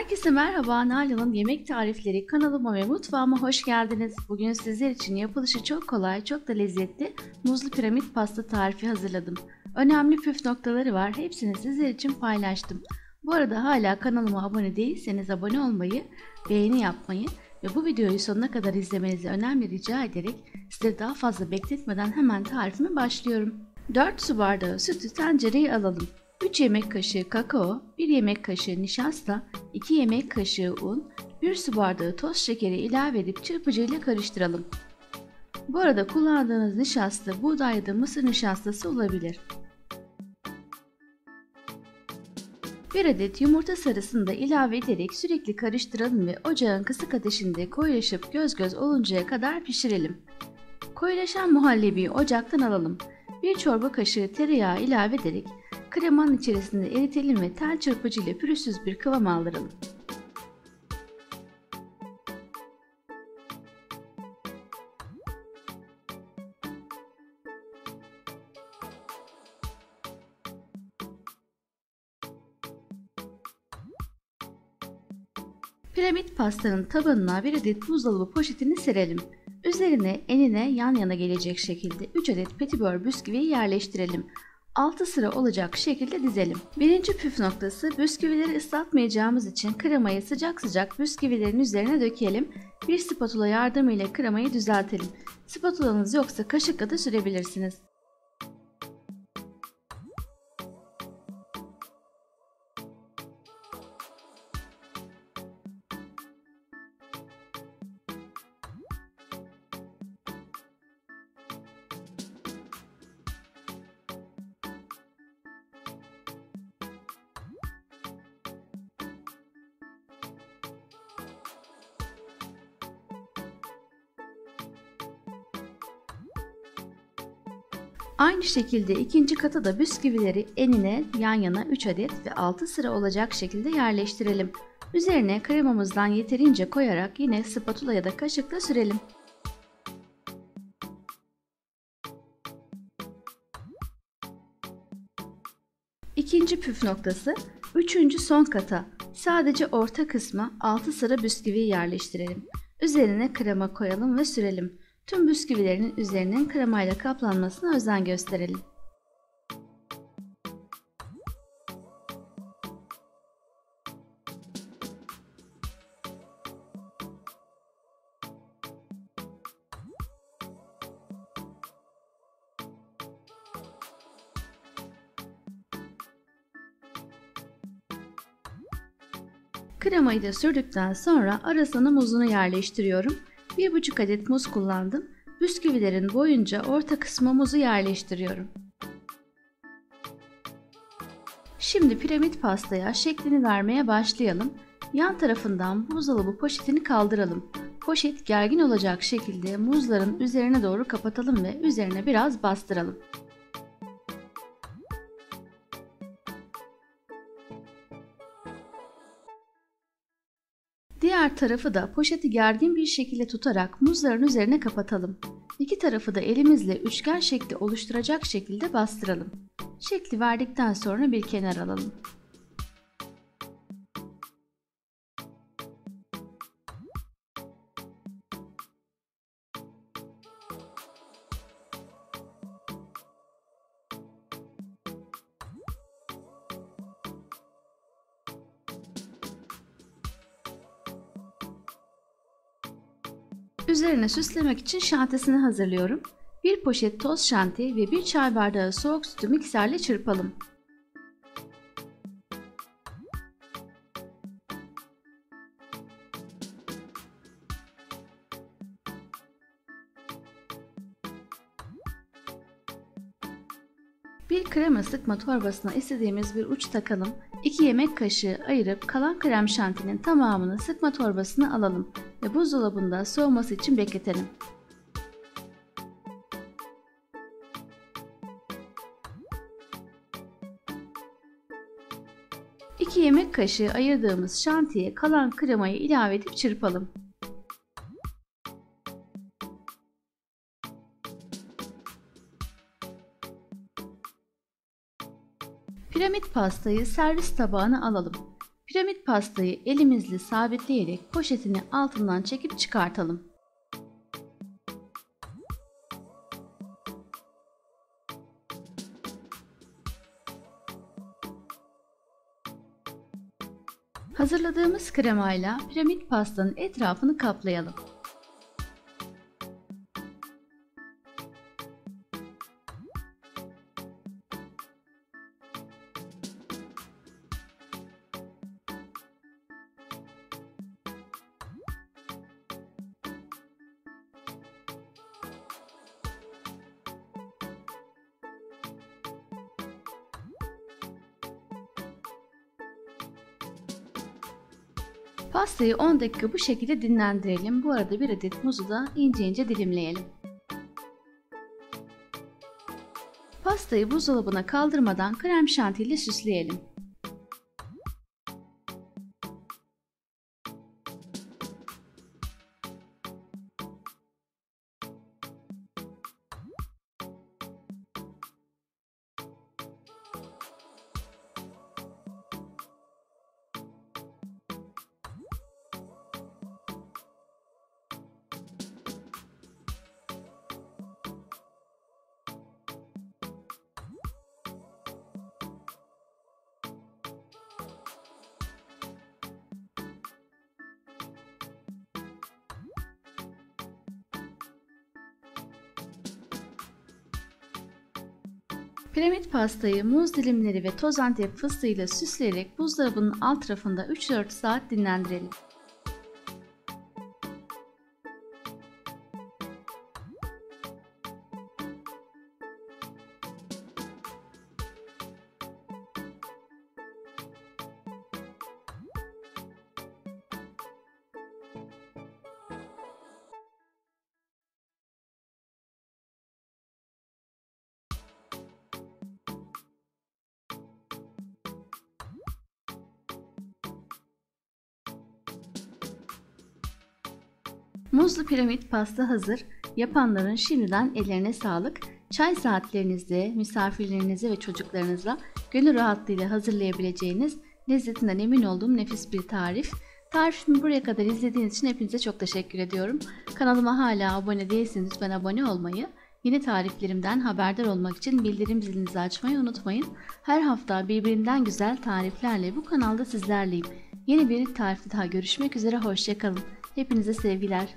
Herkese merhaba, Nalan'ın Yemek Tarifleri kanalıma ve mutfağıma hoş geldiniz. Bugün sizler için yapılışı çok kolay, çok da lezzetli muzlu piramit pasta tarifi hazırladım. Önemli püf noktaları var, hepsini sizler için paylaştım. Bu arada hala kanalıma abone değilseniz abone olmayı, beğeni yapmayı ve bu videoyu sonuna kadar izlemenizi önemli rica ederek sizleri daha fazla bekletmeden hemen tarifime başlıyorum. 4 su bardağı sütü tencereye alalım. 3 yemek kaşığı kakao, 1 yemek kaşığı nişasta, 2 yemek kaşığı un, 1 su bardağı toz şekeri ilave edip çırpıcı ile karıştıralım. Bu arada kullandığınız nişasta buğday ya da mısır nişastası olabilir. 1 adet yumurta sarısını da ilave ederek sürekli karıştıralım ve ocağın kısık ateşinde koyulaşıp göz göz oluncaya kadar pişirelim. Koyulaşan muhallebiyi ocaktan alalım. 1 çorba kaşığı tereyağı ilave ederek kremanın içerisinde eritelim ve tel çırpıcı ile pürüzsüz bir kıvam aldıralım. Piramit pastanın tabanına 1 adet buzdolabı poşetini serelim. Üzerine enine yan yana gelecek şekilde 3 adet petibör bisküviyi yerleştirelim. 6 sıra olacak şekilde dizelim. Birinci püf noktası, bisküvileri ıslatmayacağımız için kremayı sıcak sıcak bisküvilerin üzerine dökelim. Bir spatula yardımıyla kremayı düzeltelim. Spatulanız yoksa kaşıkla da sürebilirsiniz. Aynı şekilde ikinci kata da bisküvileri enine yan yana 3 adet ve 6 sıra olacak şekilde yerleştirelim. Üzerine kremamızdan yeterince koyarak yine spatula ya da kaşıkla sürelim. İkinci püf noktası, üçüncü son kata sadece orta kısma 6 sıra bisküvi yerleştirelim. Üzerine krema koyalım ve sürelim. Tüm bisküvilerin üzerinin kremayla kaplanmasına özen gösterelim. Kremayı da sürdükten sonra arasına muzunu yerleştiriyorum. 1,5 adet muz kullandım. Bisküvilerin boyunca orta kısma muzu yerleştiriyorum. Şimdi piramit pastaya şeklini vermeye başlayalım. Yan tarafından buzdolabı poşetini kaldıralım. Poşet gergin olacak şekilde muzların üzerine doğru kapatalım ve üzerine biraz bastıralım. Diğer tarafı da poşeti gergin bir şekilde tutarak muzların üzerine kapatalım. İki tarafı da elimizle üçgen şekli oluşturacak şekilde bastıralım. Şekli verdikten sonra bir kenar alalım. Üzerine süslemek için şantesini hazırlıyorum. 1 poşet toz şanti ve 1 çay bardağı soğuk sütü mikserle çırpalım. Bir krema sıkma torbasına istediğimiz bir uç takalım. 2 yemek kaşığı ayırıp kalan krem şantinin tamamını sıkma torbasına alalım ve buzdolabında soğuması için bekletelim. İki yemek kaşığı ayırdığımız şantiye kalan kremayı ilave edip çırpalım. Piramit pastayı servis tabağına alalım. Piramit pastayı elimizle sabitleyerek poşetini altından çekip çıkartalım. Hazırladığımız kremayla piramit pastanın etrafını kaplayalım. Pastayı 10 dakika bu şekilde dinlendirelim. Bu arada bir adet muzu da ince ince dilimleyelim. Pastayı buzdolabına kaldırmadan krem şanti ile süsleyelim. Piramit pastayı muz dilimleri ve toz antep fıstığıyla süsleyerek buzdolabının alt rafında 3-4 saat dinlendirelim. Muzlu piramit pasta hazır. Yapanların şimdiden ellerine sağlık. Çay saatlerinizde misafirlerinize ve çocuklarınıza gönül rahatlığıyla hazırlayabileceğiniz, lezzetinden emin olduğum nefis bir tarif. Tarifimi buraya kadar izlediğiniz için hepinize çok teşekkür ediyorum. Kanalıma hala abone değilseniz lütfen abone olmayı, yeni tariflerimden haberdar olmak için bildirim zilinizi açmayı unutmayın. Her hafta birbirinden güzel tariflerle bu kanalda sizlerleyim. Yeni bir tarifte daha görüşmek üzere, hoşça kalın. Hepinize sevgiler.